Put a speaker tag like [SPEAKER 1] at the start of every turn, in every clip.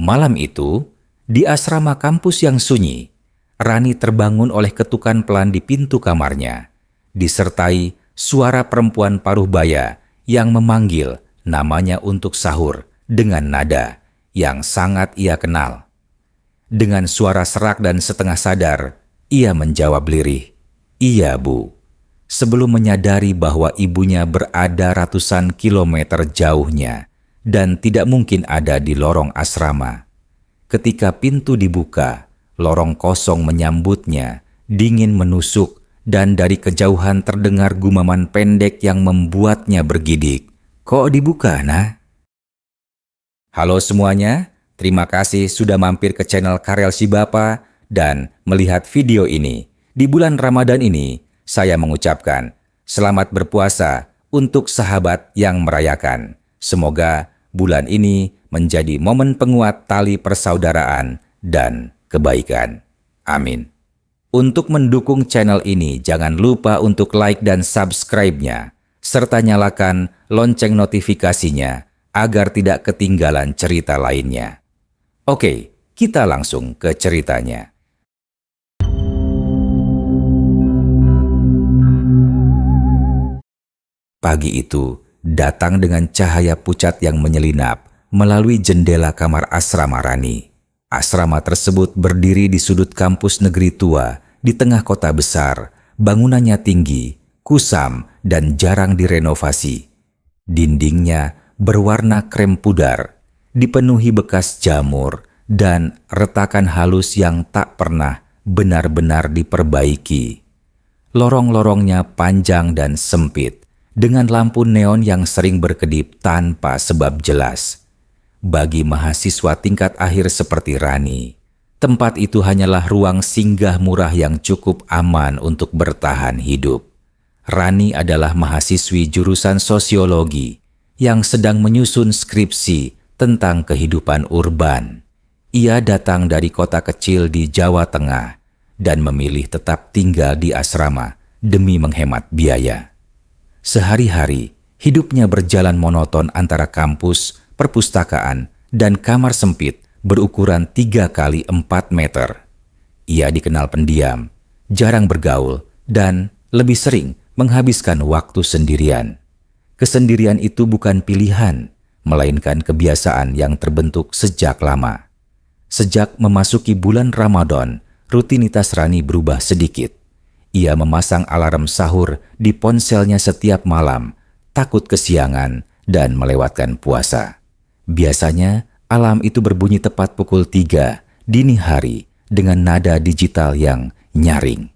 [SPEAKER 1] Malam itu, di asrama kampus yang sunyi, Rani terbangun oleh ketukan pelan di pintu kamarnya, disertai suara perempuan paruh baya yang memanggil namanya untuk sahur dengan nada yang sangat ia kenal. Dengan suara serak dan setengah sadar, ia menjawab lirih, "Iya, Bu," sebelum menyadari bahwa ibunya berada ratusan kilometer jauhnya dan tidak mungkin ada di lorong asrama. Ketika pintu dibuka, lorong kosong menyambutnya, dingin menusuk, dan dari kejauhan terdengar gumaman pendek yang membuatnya bergidik. "Kok dibuka, Nah?" Halo semuanya, terima kasih sudah mampir ke channel Karel Si Bapa dan melihat video ini. Di bulan Ramadan ini, saya mengucapkan selamat berpuasa untuk sahabat yang merayakan. Semoga bulan ini menjadi momen penguat tali persaudaraan dan kebaikan. Amin. Untuk mendukung channel ini, jangan lupa untuk like dan subscribe-nya, serta nyalakan lonceng notifikasinya agar tidak ketinggalan cerita lainnya. Oke, kita langsung ke ceritanya. Pagi itu datang dengan cahaya pucat yang menyelinap melalui jendela kamar asrama Rani. Asrama tersebut berdiri di sudut kampus negeri tua di tengah kota besar. Bangunannya tinggi, kusam, dan jarang direnovasi. Dindingnya berwarna krem pudar, dipenuhi bekas jamur dan retakan halus yang tak pernah benar-benar diperbaiki. Lorong-lorongnya panjang dan sempit, dengan lampu neon yang sering berkedip tanpa sebab jelas. Bagi mahasiswa tingkat akhir seperti Rani, tempat itu hanyalah ruang singgah murah yang cukup aman untuk bertahan hidup. Rani adalah mahasiswi jurusan sosiologi yang sedang menyusun skripsi tentang kehidupan urban. Ia datang dari kota kecil di Jawa Tengah dan memilih tetap tinggal di asrama demi menghemat biaya. Sehari-hari, hidupnya berjalan monoton antara kampus, perpustakaan, dan kamar sempit berukuran 3 kali 4 meter. Ia dikenal pendiam, jarang bergaul, dan lebih sering menghabiskan waktu sendirian. Kesendirian itu bukan pilihan, melainkan kebiasaan yang terbentuk sejak lama. Sejak memasuki bulan Ramadan, rutinitas Rani berubah sedikit. Ia memasang alarm sahur di ponselnya setiap malam, takut kesiangan dan melewatkan puasa. Biasanya, alarm itu berbunyi tepat pukul 3 dini hari dengan nada digital yang nyaring.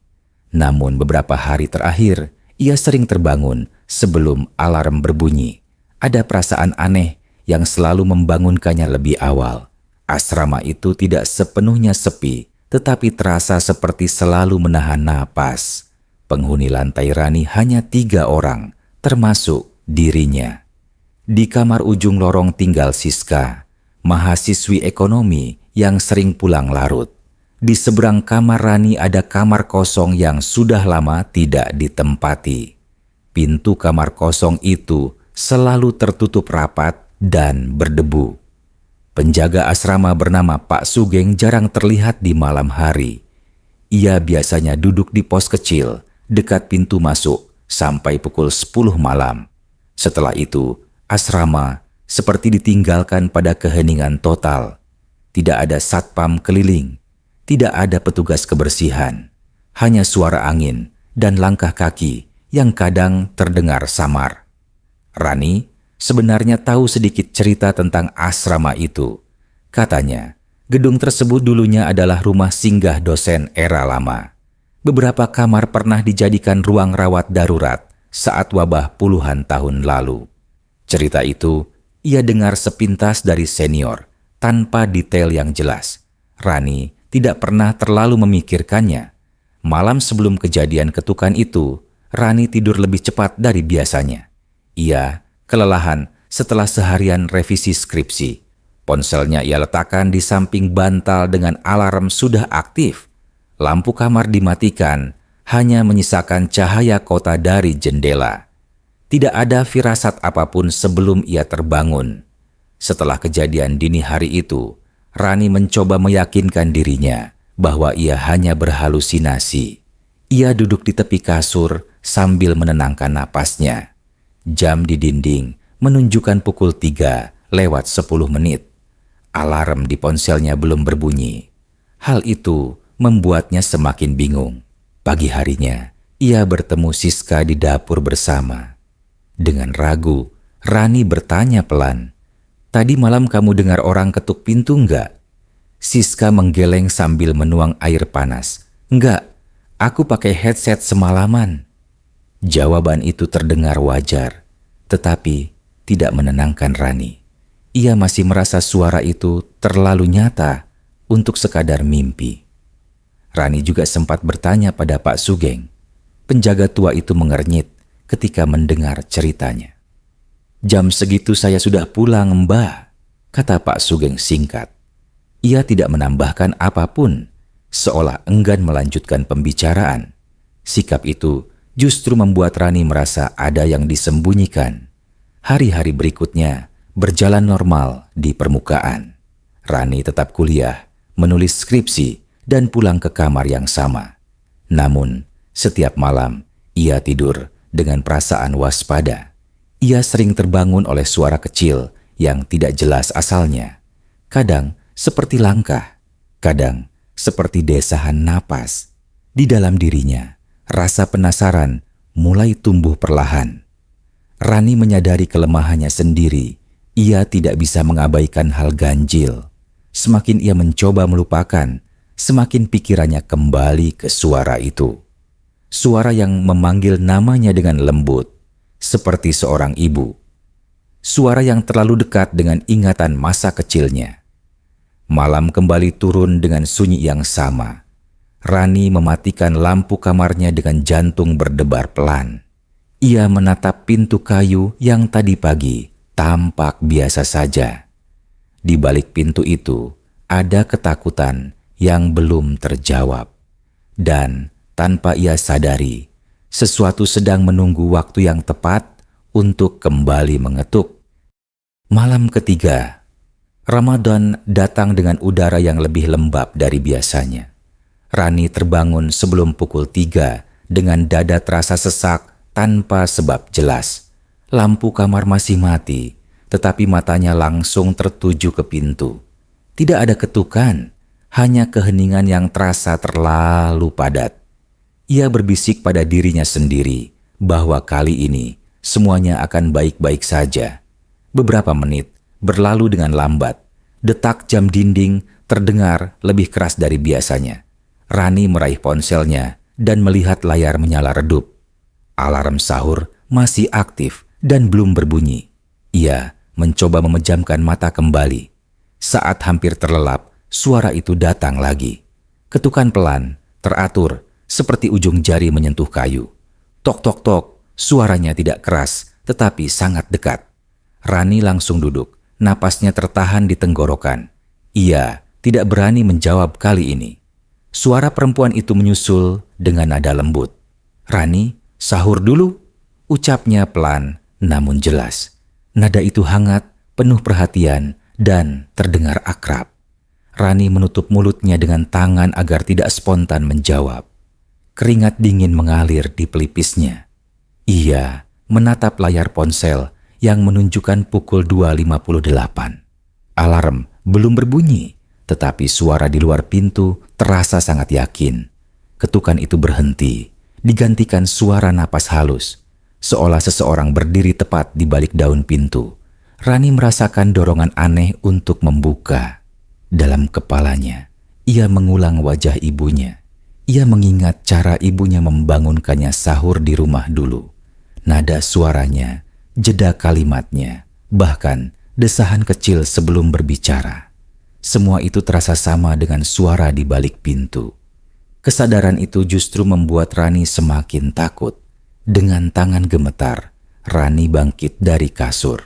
[SPEAKER 1] Namun beberapa hari terakhir, ia sering terbangun sebelum alarm berbunyi. Ada perasaan aneh yang selalu membangunkannya lebih awal. Asrama itu tidak sepenuhnya sepi, tetapi terasa seperti selalu menahan napas. Penghuni lantai Rani hanya 3 orang, termasuk dirinya. Di kamar ujung lorong tinggal Siska, mahasiswi ekonomi yang sering pulang larut. Di seberang kamar Rani ada kamar kosong yang sudah lama tidak ditempati. Pintu kamar kosong itu selalu tertutup rapat dan berdebu. Penjaga asrama bernama Pak Sugeng jarang terlihat di malam hari. Ia biasanya duduk di pos kecil dekat pintu masuk sampai pukul 10 malam. Setelah itu, asrama seperti ditinggalkan pada keheningan total. Tidak ada satpam keliling, tidak ada petugas kebersihan, hanya suara angin dan langkah kaki yang kadang terdengar samar. Rani sebenarnya tahu sedikit cerita tentang asrama itu. Katanya, gedung tersebut dulunya adalah rumah singgah dosen era lama. Beberapa kamar pernah dijadikan ruang rawat darurat saat wabah puluhan tahun lalu. Cerita itu ia dengar sepintas dari senior, tanpa detail yang jelas. Rani tidak pernah terlalu memikirkannya. Malam sebelum kejadian ketukan itu, Rani tidur lebih cepat dari biasanya. Ia kelelahan setelah seharian revisi skripsi. Ponselnya ia letakkan di samping bantal dengan alarm sudah aktif. Lampu kamar dimatikan, hanya menyisakan cahaya kota dari jendela. Tidak ada firasat apapun sebelum ia terbangun. Setelah kejadian dini hari itu, Rani mencoba meyakinkan dirinya bahwa ia hanya berhalusinasi. Ia duduk di tepi kasur sambil menenangkan napasnya. Jam di dinding menunjukkan pukul 3:10. Alarm di ponselnya belum berbunyi. Hal itu membuatnya semakin bingung. Pagi harinya, ia bertemu Siska di dapur bersama. Dengan ragu, Rani bertanya pelan, "Tadi malam kamu dengar orang ketuk pintu enggak?" Siska menggeleng sambil menuang air panas. "Enggak, aku pakai headset semalaman." Jawaban itu terdengar wajar, tetapi tidak menenangkan Rani. Ia masih merasa suara itu terlalu nyata untuk sekadar mimpi. Rani juga sempat bertanya pada Pak Sugeng. Penjaga tua itu mengernyit ketika mendengar ceritanya. "Jam segitu saya sudah pulang, Mbah," kata Pak Sugeng singkat. Ia tidak menambahkan apapun, seolah enggan melanjutkan pembicaraan. Sikap itu justru membuat Rani merasa ada yang disembunyikan. Hari-hari berikutnya berjalan normal di permukaan. Rani tetap kuliah, menulis skripsi, dan pulang ke kamar yang sama. Namun, setiap malam ia tidur dengan perasaan waspada. Ia sering terbangun oleh suara kecil yang tidak jelas asalnya. Kadang seperti langkah, kadang seperti desahan napas. Di dalam dirinya, rasa penasaran mulai tumbuh perlahan. Rani menyadari kelemahannya sendiri. Ia tidak bisa mengabaikan hal ganjil. Semakin ia mencoba melupakan, semakin pikirannya kembali ke suara itu. Suara yang memanggil namanya dengan lembut, seperti seorang ibu. Suara yang terlalu dekat dengan ingatan masa kecilnya. Malam kembali turun dengan sunyi yang sama. Rani mematikan lampu kamarnya dengan jantung berdebar pelan. Ia menatap pintu kayu yang tadi pagi tampak biasa saja. Di balik pintu itu ada ketakutan yang belum terjawab. Dan tanpa ia sadari, sesuatu sedang menunggu waktu yang tepat untuk kembali mengetuk. Malam ketiga, Ramadan datang dengan udara yang lebih lembab dari biasanya. Rani terbangun sebelum pukul 3 dengan dada terasa sesak tanpa sebab jelas. Lampu kamar masih mati, tetapi matanya langsung tertuju ke pintu. Tidak ada ketukan, hanya keheningan yang terasa terlalu padat. Ia berbisik pada dirinya sendiri bahwa kali ini semuanya akan baik-baik saja. Beberapa menit berlalu dengan lambat. Detak jam dinding terdengar lebih keras dari biasanya. Rani meraih ponselnya dan melihat layar menyala redup. Alarm sahur masih aktif dan belum berbunyi. Ia mencoba memejamkan mata kembali. Saat hampir terlelap, suara itu datang lagi. Ketukan pelan, teratur, seperti ujung jari menyentuh kayu. Tok tok tok, suaranya tidak keras, tetapi sangat dekat. Rani langsung duduk, napasnya tertahan di tenggorokan. Ia tidak berani menjawab kali ini. Suara perempuan itu menyusul dengan nada lembut. "Rani, sahur dulu," ucapnya pelan namun jelas. Nada itu hangat, penuh perhatian, dan terdengar akrab. Rani menutup mulutnya dengan tangan agar tidak spontan menjawab. Keringat dingin mengalir di pelipisnya. Ia menatap layar ponsel yang menunjukkan pukul 2:58. Alarm belum berbunyi, tetapi suara di luar pintu terasa sangat yakin. Ketukan itu berhenti, digantikan suara napas halus. Seolah seseorang berdiri tepat di balik daun pintu. Rani merasakan dorongan aneh untuk membuka. Dalam kepalanya, ia mengulang wajah ibunya. Ia mengingat cara ibunya membangunkannya sahur di rumah dulu. Nada suaranya, jeda kalimatnya, bahkan desahan kecil sebelum berbicara. Semua itu terasa sama dengan suara di balik pintu. Kesadaran itu justru membuat Rani semakin takut. Dengan tangan gemetar, Rani bangkit dari kasur.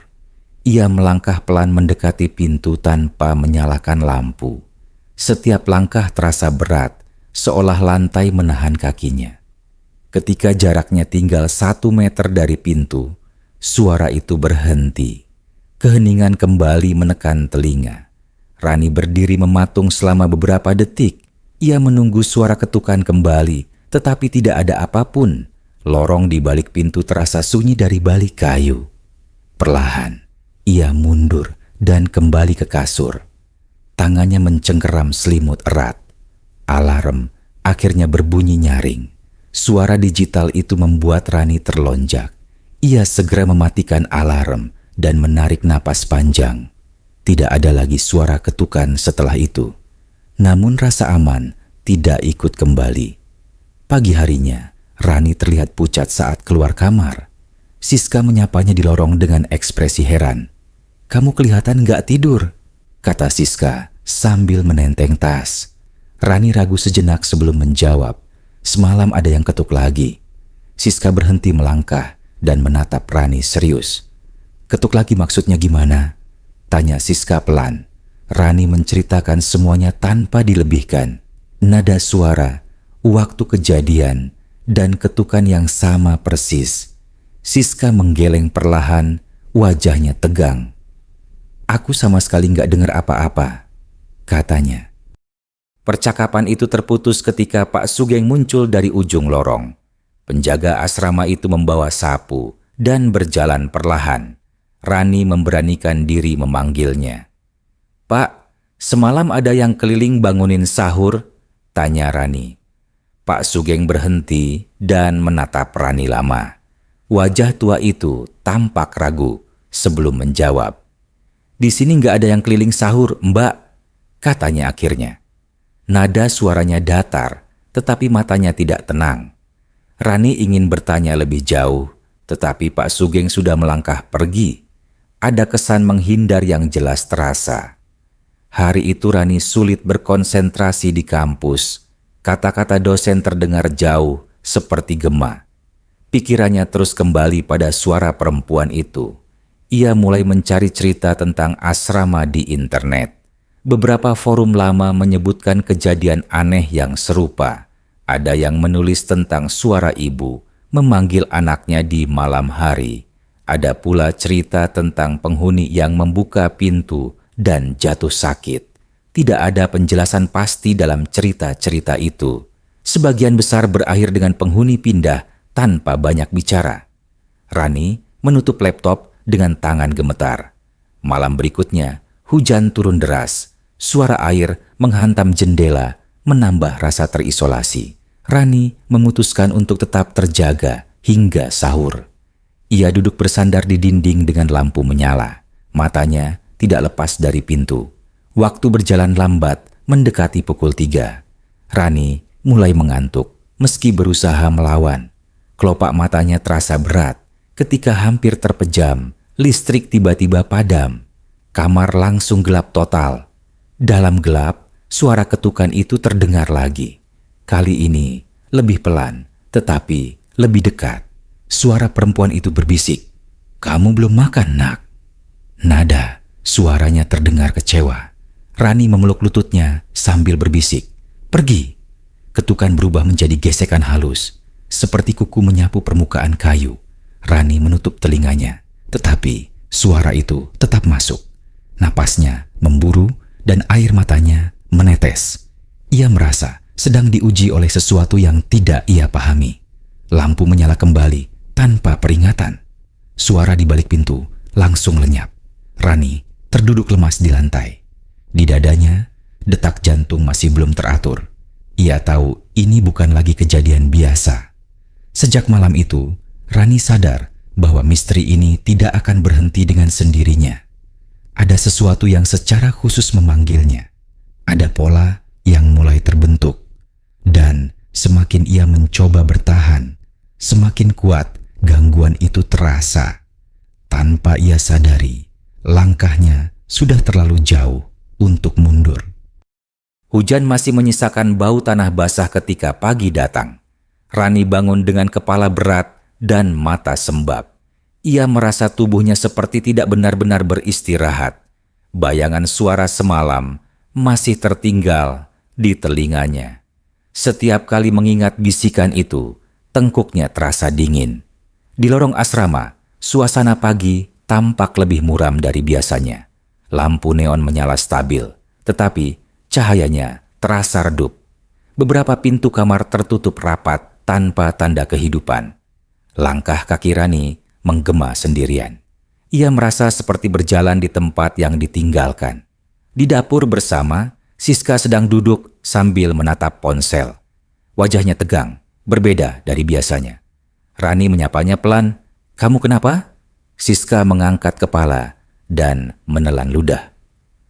[SPEAKER 1] Ia melangkah pelan mendekati pintu tanpa menyalakan lampu. Setiap langkah terasa berat, seolah lantai menahan kakinya. Ketika jaraknya tinggal 1 meter dari pintu, suara itu berhenti. Keheningan kembali menekan telinga. Rani berdiri mematung selama beberapa detik. Ia menunggu suara ketukan kembali, tetapi tidak ada apapun. Lorong di balik pintu terasa sunyi dari balik kayu. Perlahan, ia mundur dan kembali ke kasur. Tangannya mencengkeram selimut erat. Alarm akhirnya berbunyi nyaring. Suara digital itu membuat Rani terlonjak. Ia segera mematikan alarm dan menarik napas panjang. Tidak ada lagi suara ketukan setelah itu. Namun rasa aman tidak ikut kembali. Pagi harinya, Rani terlihat pucat saat keluar kamar. Siska menyapanya di lorong dengan ekspresi heran. "Kamu kelihatan nggak tidur," kata Siska sambil menenteng tas. Rani ragu sejenak sebelum menjawab. Semalam ada yang ketuk lagi. Siska berhenti melangkah dan menatap Rani serius. "Ketuk lagi maksudnya gimana?" tanya Siska pelan. Rani menceritakan semuanya tanpa dilebihkan. Nada suara, waktu kejadian, dan ketukan yang sama persis. Siska menggeleng perlahan, wajahnya tegang. "Aku sama sekali nggak dengar apa-apa," katanya. Percakapan itu terputus ketika Pak Sugeng muncul dari ujung lorong. Penjaga asrama itu membawa sapu dan berjalan perlahan. Rani memberanikan diri memanggilnya. "Pak, semalam ada yang keliling bangunin sahur?" tanya Rani. Pak Sugeng berhenti dan menatap Rani lama. Wajah tua itu tampak ragu sebelum menjawab. "Di sini nggak ada yang keliling sahur, Mbak," katanya akhirnya. Nada suaranya datar, tetapi matanya tidak tenang. Rani ingin bertanya lebih jauh, tetapi Pak Sugeng sudah melangkah pergi. Ada kesan menghindar yang jelas terasa. Hari itu Rani sulit berkonsentrasi di kampus. Kata-kata dosen terdengar jauh, seperti gema. Pikirannya terus kembali pada suara perempuan itu. Ia mulai mencari cerita tentang asrama di internet. Beberapa forum lama menyebutkan kejadian aneh yang serupa. Ada yang menulis tentang suara ibu memanggil anaknya di malam hari. Ada pula cerita tentang penghuni yang membuka pintu dan jatuh sakit. Tidak ada penjelasan pasti dalam cerita-cerita itu. Sebagian besar berakhir dengan penghuni pindah tanpa banyak bicara. Rani menutup laptop dengan tangan gemetar. Malam berikutnya, hujan turun deras. Suara air menghantam jendela, menambah rasa terisolasi. Rani memutuskan untuk tetap terjaga hingga sahur. Ia duduk bersandar di dinding dengan lampu menyala. Matanya tidak lepas dari pintu. Waktu berjalan lambat, mendekati pukul 3. Rani mulai mengantuk, meski berusaha melawan. Kelopak matanya terasa berat. Ketika hampir terpejam, listrik tiba-tiba padam. Kamar langsung gelap total. Dalam gelap, suara ketukan itu terdengar lagi. Kali ini lebih pelan, tetapi lebih dekat. Suara perempuan itu berbisik, "Kamu belum makan, nak?" Nada suaranya terdengar kecewa. Rani memeluk lututnya sambil berbisik, "Pergi." Ketukan berubah menjadi gesekan halus, seperti kuku menyapu permukaan kayu. Rani menutup telinganya, tetapi suara itu tetap masuk. Napasnya memburu dan air matanya menetes. Ia merasa sedang diuji oleh sesuatu yang tidak ia pahami. Lampu menyala kembali tanpa peringatan. Suara di balik pintu langsung lenyap. Rani terduduk lemas di lantai. Di dadanya, detak jantung masih belum teratur. Ia tahu ini bukan lagi kejadian biasa. Sejak malam itu, Rani sadar bahwa misteri ini tidak akan berhenti dengan sendirinya. Ada sesuatu yang secara khusus memanggilnya. Ada pola yang mulai terbentuk. Dan semakin ia mencoba bertahan, semakin kuat gangguan itu terasa. Tanpa ia sadari, langkahnya sudah terlalu jauh untuk mundur. Hujan masih menyisakan bau tanah basah ketika pagi datang. Rani bangun dengan kepala berat dan mata sembab. Ia merasa tubuhnya seperti tidak benar-benar beristirahat. Bayangan suara semalam masih tertinggal di telinganya. Setiap kali mengingat bisikan itu, tengkuknya terasa dingin. Di lorong asrama, suasana pagi tampak lebih muram dari biasanya. Lampu neon menyala stabil, Tetapi cahayanya terasa redup. Beberapa pintu kamar tertutup rapat tanpa tanda kehidupan. Langkah kaki Rani menggema sendirian. Ia merasa seperti berjalan di tempat yang ditinggalkan. Di dapur bersama, Siska sedang duduk sambil menatap ponsel. Wajahnya tegang, berbeda dari biasanya. Rani menyapanya pelan, "Kamu kenapa?" Siska mengangkat kepala dan menelan ludah.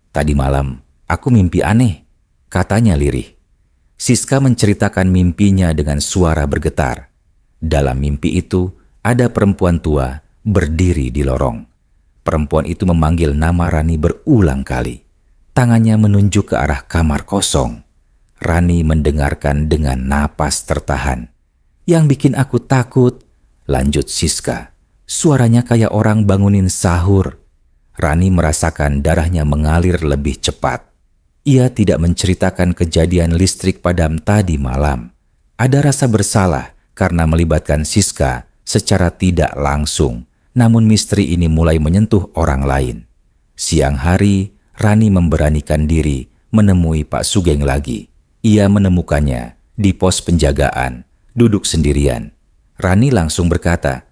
[SPEAKER 1] "Tadi malam, aku mimpi aneh," katanya lirih. Siska menceritakan mimpinya dengan suara bergetar. Dalam mimpi itu, ada perempuan tua berdiri di lorong. Perempuan itu memanggil nama Rani berulang kali. Tangannya menunjuk ke arah kamar kosong. Rani mendengarkan dengan napas tertahan. "Yang bikin aku takut," lanjut Siska, "suaranya kayak orang bangunin sahur." Rani merasakan darahnya mengalir lebih cepat. Ia tidak menceritakan kejadian listrik padam tadi malam. Ada rasa bersalah karena melibatkan Siska secara tidak langsung, namun misteri ini mulai menyentuh orang lain. Siang hari, Rani memberanikan diri menemui Pak Sugeng lagi. Ia menemukannya di pos penjagaan, duduk sendirian. Rani langsung berkata,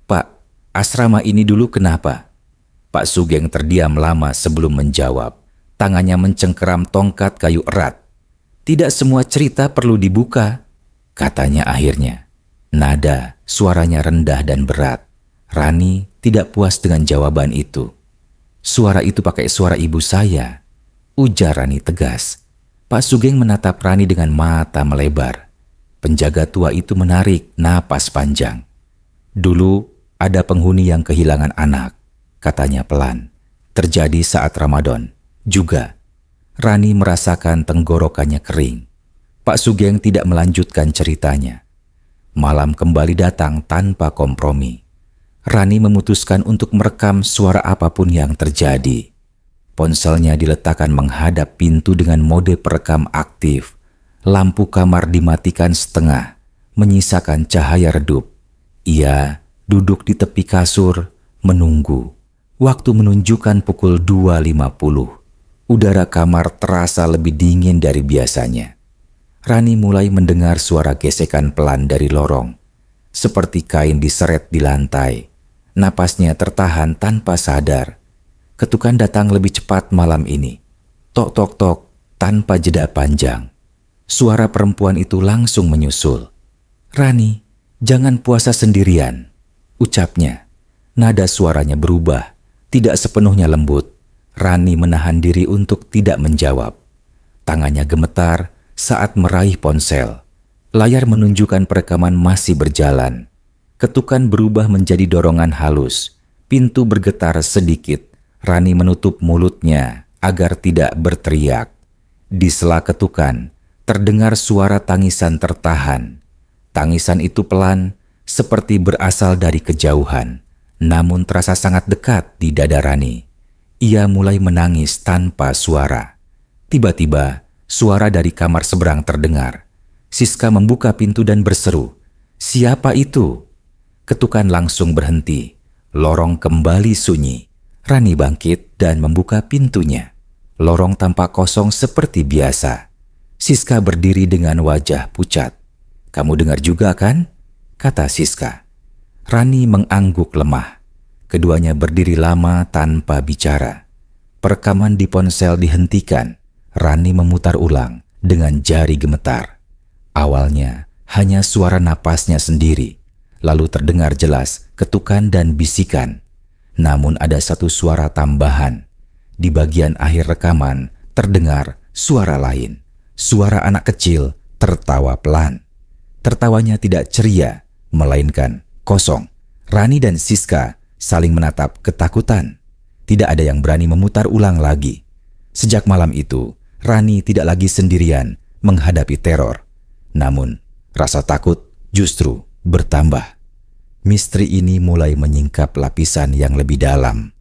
[SPEAKER 1] "Pak, asrama ini dulu kenapa?" Pak Sugeng terdiam lama sebelum menjawab. Tangannya mencengkeram tongkat kayu erat. "Tidak semua cerita perlu dibuka," katanya akhirnya. Nada suaranya rendah dan berat. Rani tidak puas dengan jawaban itu. "Suara itu pakai suara ibu saya," ujar Rani tegas. Pak Sugeng menatap Rani dengan mata melebar. Penjaga tua itu menarik napas panjang. "Dulu ada penghuni yang kehilangan anak," katanya pelan. "Terjadi saat Ramadan. Juga." Rani merasakan tenggorokannya kering. Pak Sugeng tidak melanjutkan ceritanya. Malam kembali datang tanpa kompromi. Rani memutuskan untuk merekam suara apapun yang terjadi. Ponselnya diletakkan menghadap pintu dengan mode perekam aktif. Lampu kamar dimatikan setengah, menyisakan cahaya redup. Ia duduk di tepi kasur, menunggu. Waktu menunjukkan pukul 2.50. Udara kamar terasa lebih dingin dari biasanya. Rani mulai mendengar suara gesekan pelan dari lorong. Seperti kain diseret di lantai. Napasnya tertahan tanpa sadar. Ketukan datang lebih cepat malam ini. Tok tok tok tanpa jeda panjang. Suara perempuan itu langsung menyusul. "Rani, jangan puasa sendirian," ucapnya. Nada suaranya berubah, tidak sepenuhnya lembut. Rani menahan diri untuk tidak menjawab. Tangannya gemetar saat meraih ponsel. Layar menunjukkan perekaman masih berjalan. Ketukan berubah menjadi dorongan halus. Pintu bergetar sedikit. Rani menutup mulutnya agar tidak berteriak. Di sela ketukan, terdengar suara tangisan tertahan. Tangisan itu pelan, seperti berasal dari kejauhan, namun terasa sangat dekat di dada Rani. Ia mulai menangis tanpa suara. Tiba-tiba, suara dari kamar seberang terdengar. Siska membuka pintu dan berseru, "Siapa itu?" Ketukan langsung berhenti. Lorong kembali sunyi. Rani bangkit dan membuka pintunya. Lorong tampak kosong seperti biasa. Siska berdiri dengan wajah pucat. "Kamu dengar juga kan?" kata Siska. Rani mengangguk lemah. Keduanya berdiri lama tanpa bicara. Perekaman di ponsel dihentikan. Rani memutar ulang dengan jari gemetar. Awalnya hanya suara napasnya sendiri. Lalu terdengar jelas ketukan dan bisikan. Namun ada satu suara tambahan. Di bagian akhir rekaman terdengar suara lain. Suara anak kecil tertawa pelan. Tertawanya tidak ceria, melainkan kosong. Rani dan Siska saling menatap ketakutan. Tidak ada yang berani memutar ulang lagi. Sejak malam itu, Rani tidak lagi sendirian menghadapi teror. Namun, rasa takut justru bertambah. Misteri ini mulai menyingkap lapisan yang lebih dalam.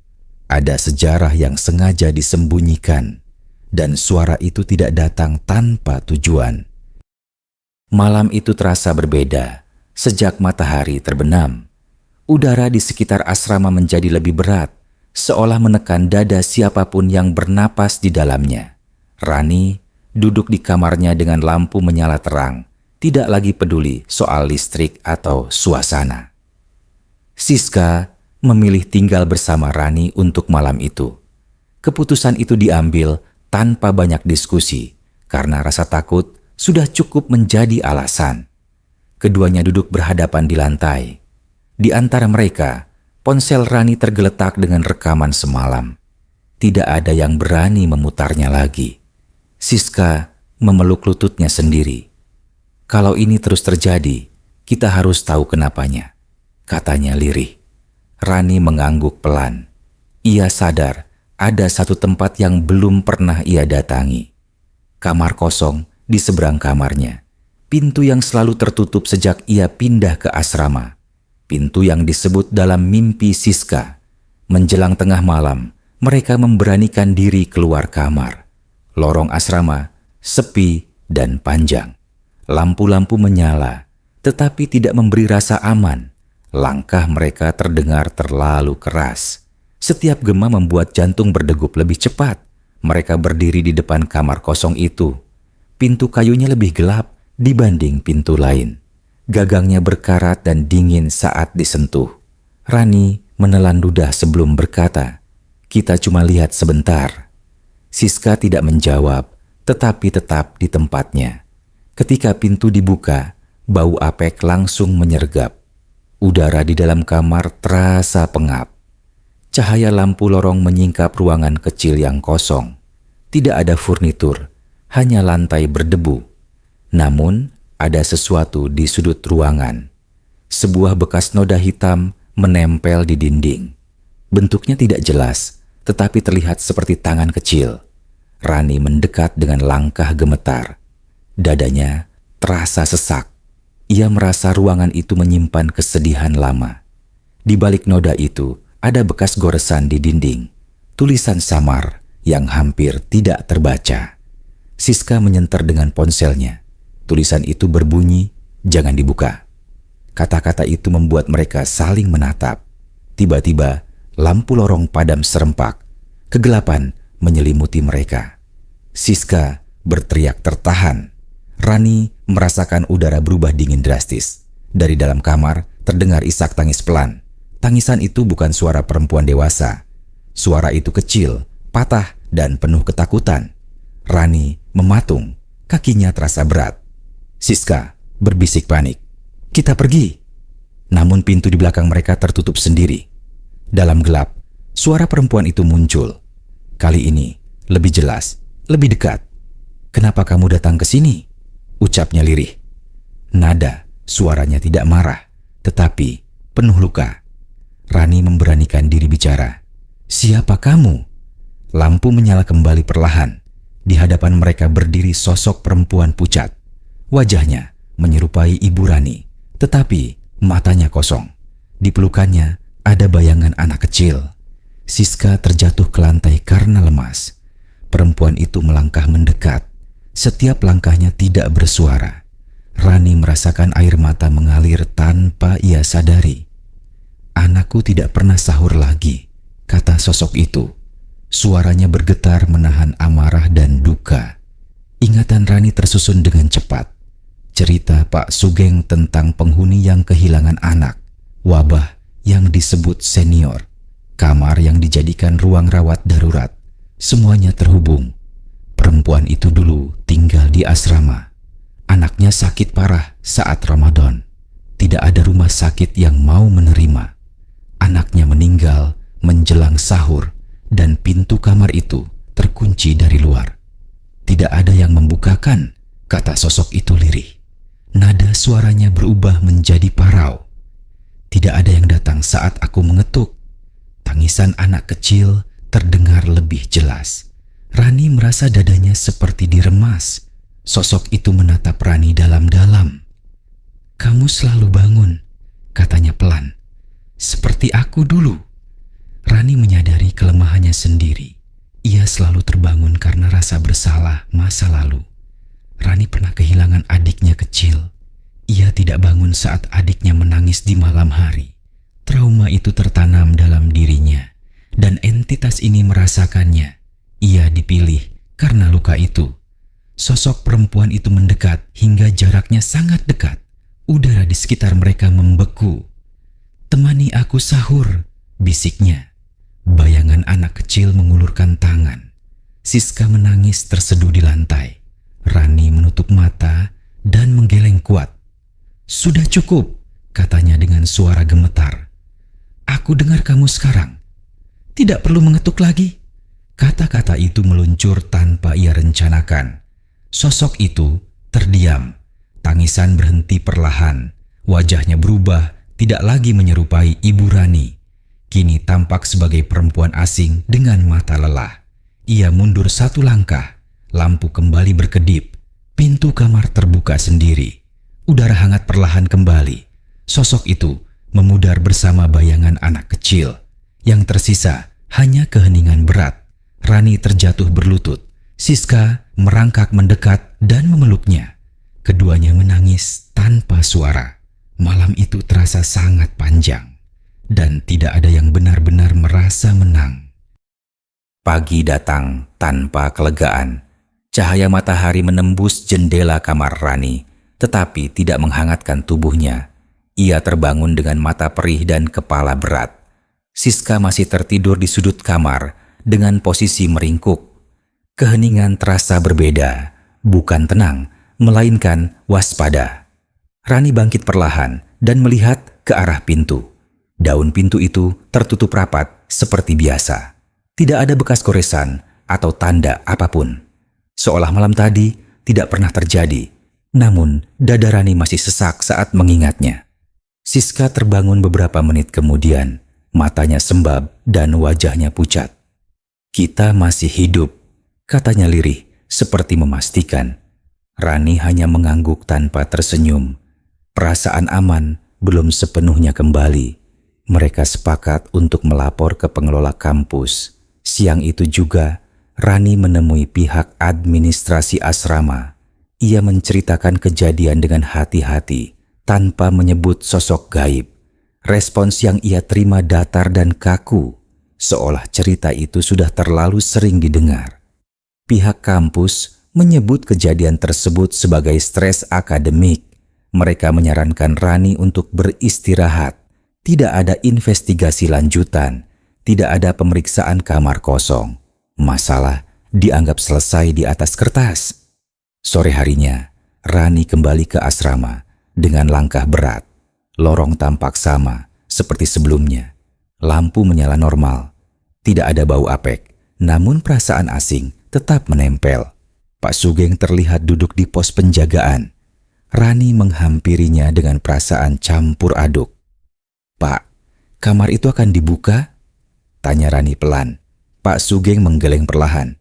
[SPEAKER 1] Ada sejarah yang sengaja disembunyikan, dan suara itu tidak datang tanpa tujuan. Malam itu terasa berbeda sejak matahari terbenam. Udara di sekitar asrama menjadi lebih berat, seolah menekan dada siapapun yang bernapas di dalamnya. Rani duduk di kamarnya dengan lampu menyala terang, tidak lagi peduli soal listrik atau suasana. Siska memilih tinggal bersama Rani untuk malam itu. Keputusan itu diambil tanpa banyak diskusi, karena rasa takut sudah cukup menjadi alasan. Keduanya duduk berhadapan di lantai. Di antara mereka, ponsel Rani tergeletak dengan rekaman semalam. Tidak ada yang berani memutarnya lagi. Siska memeluk lututnya sendiri. Kalau ini terus terjadi, kita harus tahu kenapanya, katanya lirih. Rani mengangguk pelan. Ia sadar ada satu tempat yang belum pernah ia datangi. Kamar kosong di seberang kamarnya. Pintu yang selalu tertutup sejak ia pindah ke asrama. Pintu yang disebut dalam mimpi Siska. Menjelang tengah malam, mereka memberanikan diri keluar kamar. Lorong asrama sepi dan panjang. Lampu-lampu menyala, tetapi tidak memberi rasa aman. Langkah mereka terdengar terlalu keras. Setiap gema membuat jantung berdegup lebih cepat. Mereka berdiri di depan kamar kosong itu. Pintu kayunya lebih gelap dibanding pintu lain. Gagangnya berkarat dan dingin saat disentuh. Rani menelan ludah sebelum berkata, "Kita cuma lihat sebentar." Siska tidak menjawab, tetapi tetap di tempatnya. Ketika pintu dibuka, bau apek langsung menyergap. Udara di dalam kamar terasa pengap. Cahaya lampu lorong menyingkap ruangan kecil yang kosong. Tidak ada furnitur, hanya lantai berdebu. Namun, ada sesuatu di sudut ruangan. Sebuah bekas noda hitam menempel di dinding. Bentuknya tidak jelas, tetapi terlihat seperti tangan kecil. Rani mendekat dengan langkah gemetar. Dadanya terasa sesak. Ia merasa ruangan itu menyimpan kesedihan lama. Di balik noda itu ada bekas goresan di dinding. Tulisan samar yang hampir tidak terbaca. Siska menyentar dengan ponselnya. Tulisan itu berbunyi, "Jangan dibuka." Kata-kata itu membuat mereka saling menatap. Tiba-tiba, lampu lorong padam serempak. Kegelapan menyelimuti mereka. Siska berteriak tertahan. Rani merasakan udara berubah dingin drastis. Dari dalam kamar terdengar isak tangis pelan. Tangisan itu bukan suara perempuan dewasa. Suara itu kecil, patah, dan penuh ketakutan. Rani mematung, kakinya terasa berat. Siska berbisik panik, "Kita pergi." Namun pintu di belakang mereka tertutup sendiri. Dalam gelap, suara perempuan itu muncul. Kali ini lebih jelas, lebih dekat. "Kenapa kamu datang ke sini?" ucapnya lirih. Nada suaranya tidak marah, tetapi penuh luka. Rani memberanikan diri bicara. "Siapa kamu?" Lampu menyala kembali perlahan. Di hadapan mereka berdiri sosok perempuan pucat. Wajahnya menyerupai Ibu Rani, tetapi matanya kosong. Di pelukannya ada bayangan anak kecil. Siska terjatuh ke lantai karena lemas. Perempuan itu melangkah mendekat. Setiap langkahnya tidak bersuara. Rani merasakan air mata mengalir tanpa ia sadari. "Anakku tidak pernah sahur lagi," kata sosok itu. Suaranya bergetar menahan amarah dan duka. Ingatan Rani tersusun dengan cepat. Cerita Pak Sugeng tentang penghuni yang kehilangan anak, wabah yang disebut senior, kamar yang dijadikan ruang rawat darurat. Semuanya terhubung. Perempuan itu dulu tinggal di asrama. Anaknya sakit parah saat Ramadan. Tidak ada rumah sakit yang mau menerima. Anaknya meninggal menjelang sahur dan pintu kamar itu terkunci dari luar. "Tidak ada yang membukakan," kata sosok itu lirih. Nada suaranya berubah menjadi parau. "Tidak ada yang datang saat aku mengetuk." Tangisan anak kecil terdengar lebih jelas. Rani merasa dadanya seperti diremas. Sosok itu menatap Rani dalam-dalam. "Kamu selalu bangun," katanya pelan. "Seperti aku dulu." Rani menyadari kelemahannya sendiri. Ia selalu terbangun karena rasa bersalah masa lalu. Rani pernah kehilangan adiknya kecil. Ia tidak bangun saat adiknya menangis di malam hari. Trauma itu tertanam dalam dirinya, dan entitas ini merasakannya. Ia dipilih
[SPEAKER 2] Karena luka itu, sosok perempuan itu mendekat hingga jaraknya sangat dekat. Udara di sekitar mereka membeku. "Temani aku sahur," bisiknya. Bayangan anak kecil mengulurkan tangan. Siska menangis terseduh di lantai. Rani menutup mata dan menggeleng kuat. "Sudah cukup," katanya dengan suara gemetar. "Aku dengar kamu sekarang. Tidak perlu mengetuk lagi." Kata-kata itu meluncur tanpa ia rencanakan. Sosok itu terdiam. Tangisan berhenti perlahan. Wajahnya berubah, tidak lagi menyerupai Ibu Rani. Kini tampak sebagai perempuan asing dengan mata lelah. Ia mundur satu langkah. Lampu kembali berkedip. Pintu kamar terbuka sendiri. Udara hangat perlahan kembali. Sosok itu memudar bersama bayangan anak kecil. Yang tersisa hanya keheningan berat. Rani terjatuh berlutut. Siska merangkak mendekat dan memeluknya. Keduanya menangis tanpa suara. Malam itu terasa sangat panjang. Dan tidak ada yang benar-benar merasa menang.
[SPEAKER 1] Pagi datang tanpa kelegaan. Cahaya matahari menembus jendela kamar Rani, tetapi tidak menghangatkan tubuhnya. Ia terbangun dengan mata perih dan kepala berat. Siska masih tertidur di sudut kamar dengan posisi meringkuk. Keheningan terasa berbeda, bukan tenang, melainkan waspada. Rani bangkit perlahan dan melihat ke arah pintu. Daun pintu itu tertutup rapat seperti biasa. Tidak ada bekas goresan atau tanda apapun. Seolah malam tadi tidak pernah terjadi. Namun, dada Rani masih sesak saat mengingatnya. Siska terbangun beberapa menit kemudian. Matanya sembab dan wajahnya pucat. "Kita masih hidup," katanya lirih, seperti memastikan. Rani hanya mengangguk tanpa tersenyum. Perasaan aman belum sepenuhnya kembali. Mereka sepakat untuk melapor ke pengelola kampus. Siang itu juga, Rani menemui pihak administrasi asrama. Ia menceritakan kejadian dengan hati-hati, tanpa menyebut sosok gaib. Respons yang ia terima datar dan kaku, seolah cerita itu sudah terlalu sering didengar. Pihak kampus menyebut kejadian tersebut sebagai stres akademik. Mereka menyarankan Rani untuk beristirahat. Tidak ada investigasi lanjutan, tidak ada pemeriksaan kamar kosong. Masalah dianggap selesai di atas kertas. Sore harinya, Rani kembali ke asrama dengan langkah berat. Lorong tampak sama seperti sebelumnya. Lampu menyala normal. Tidak ada bau apek, namun perasaan asing tetap menempel. Pak Sugeng terlihat duduk di pos penjagaan. Rani menghampirinya dengan perasaan campur aduk. "Pak, kamar itu akan dibuka?" tanya Rani pelan. Pak Sugeng menggeleng perlahan.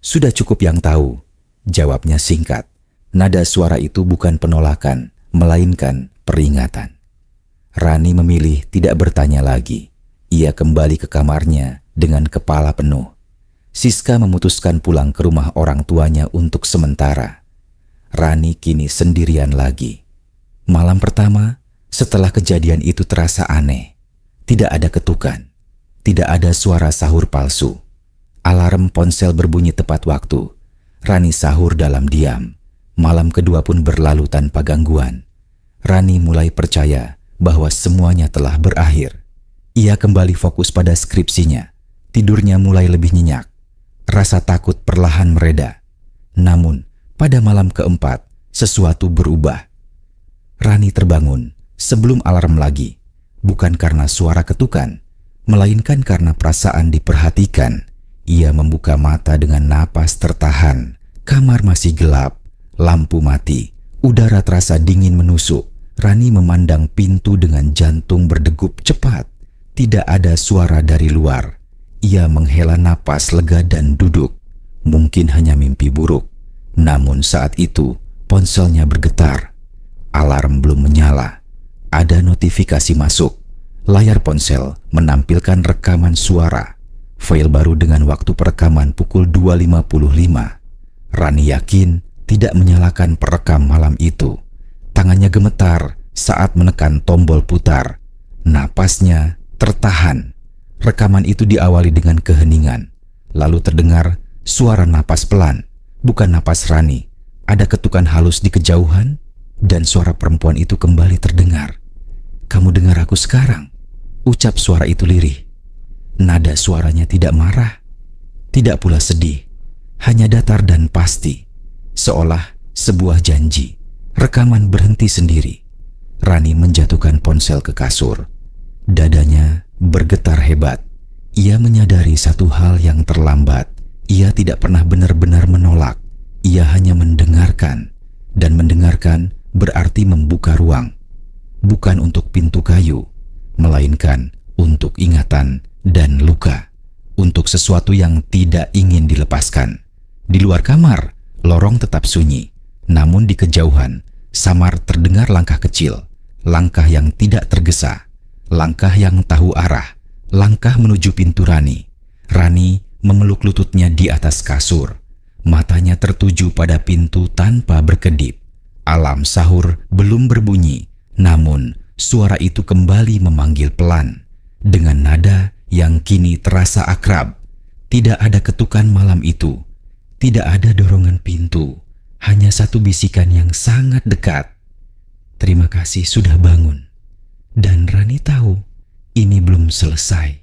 [SPEAKER 1] "Sudah cukup yang tahu," jawabnya singkat. Nada suara itu bukan penolakan, melainkan peringatan. Rani memilih tidak bertanya lagi. Ia kembali ke kamarnya dengan kepala penuh. Siska memutuskan pulang ke rumah orang tuanya untuk sementara. Rani kini sendirian lagi. Malam pertama, setelah kejadian itu terasa aneh. Tidak ada ketukan, tidak ada suara sahur palsu. Alarm ponsel berbunyi tepat waktu. Rani sahur dalam diam. Malam kedua pun berlalu tanpa gangguan. Rani mulai percaya bahwa semuanya telah berakhir. Ia kembali fokus pada skripsinya. Tidurnya mulai lebih nyenyak. Rasa takut perlahan mereda. Namun, pada malam keempat, sesuatu berubah. Rani terbangun sebelum alarm lagi. Bukan karena suara ketukan, melainkan karena perasaan diperhatikan. Ia membuka mata dengan napas tertahan. Kamar masih gelap, lampu mati, udara terasa dingin menusuk. Rani memandang pintu dengan jantung berdegup cepat. Tidak ada suara dari luar. Ia menghela napas lega dan duduk. Mungkin hanya mimpi buruk. Namun saat itu, ponselnya bergetar. Alarm belum menyala. Ada notifikasi masuk. Layar ponsel menampilkan rekaman suara. File baru dengan waktu perekaman pukul 2.55. Rani yakin tidak menyalakan perekam malam itu. Tangannya gemetar saat menekan tombol putar. Napasnya tertahan. Rekaman itu diawali dengan keheningan. Lalu terdengar
[SPEAKER 2] Suara napas pelan, bukan napas Rani. Ada ketukan halus di kejauhan, dan suara perempuan itu kembali terdengar. "Kamu dengar aku sekarang?" ucap suara itu lirih. Nada suaranya tidak marah, tidak pula sedih, hanya datar dan pasti, seolah sebuah janji. Rekaman berhenti sendiri. Rani menjatuhkan ponsel ke kasur. Dadanya bergetar hebat. Ia menyadari satu hal yang terlambat. Ia tidak pernah benar-benar menolak. Ia hanya mendengarkan, dan mendengarkan berarti membuka ruang. Bukan untuk pintu kayu, melainkan untuk ingatan dan luka. Untuk sesuatu yang tidak ingin dilepaskan. Di luar kamar, lorong tetap sunyi. Namun di kejauhan, samar terdengar langkah kecil. Langkah yang tidak tergesa. Langkah yang tahu arah. Langkah menuju pintu Rani. Rani memeluk lututnya di atas kasur. Matanya tertuju pada pintu tanpa berkedip. Alam sahur belum berbunyi, namun suara itu kembali memanggil pelan. Dengan nada yang kini terasa akrab. Tidak ada ketukan malam itu. Tidak ada dorongan pintu. Hanya satu bisikan yang sangat dekat. "Terima kasih sudah bangun." Dan Rani tahu ini belum selesai.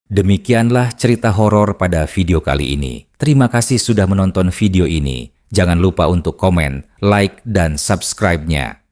[SPEAKER 1] Demikianlah cerita horor pada video kali ini. Terima kasih sudah menonton video ini. Jangan lupa untuk komen, like, dan subscribe-nya.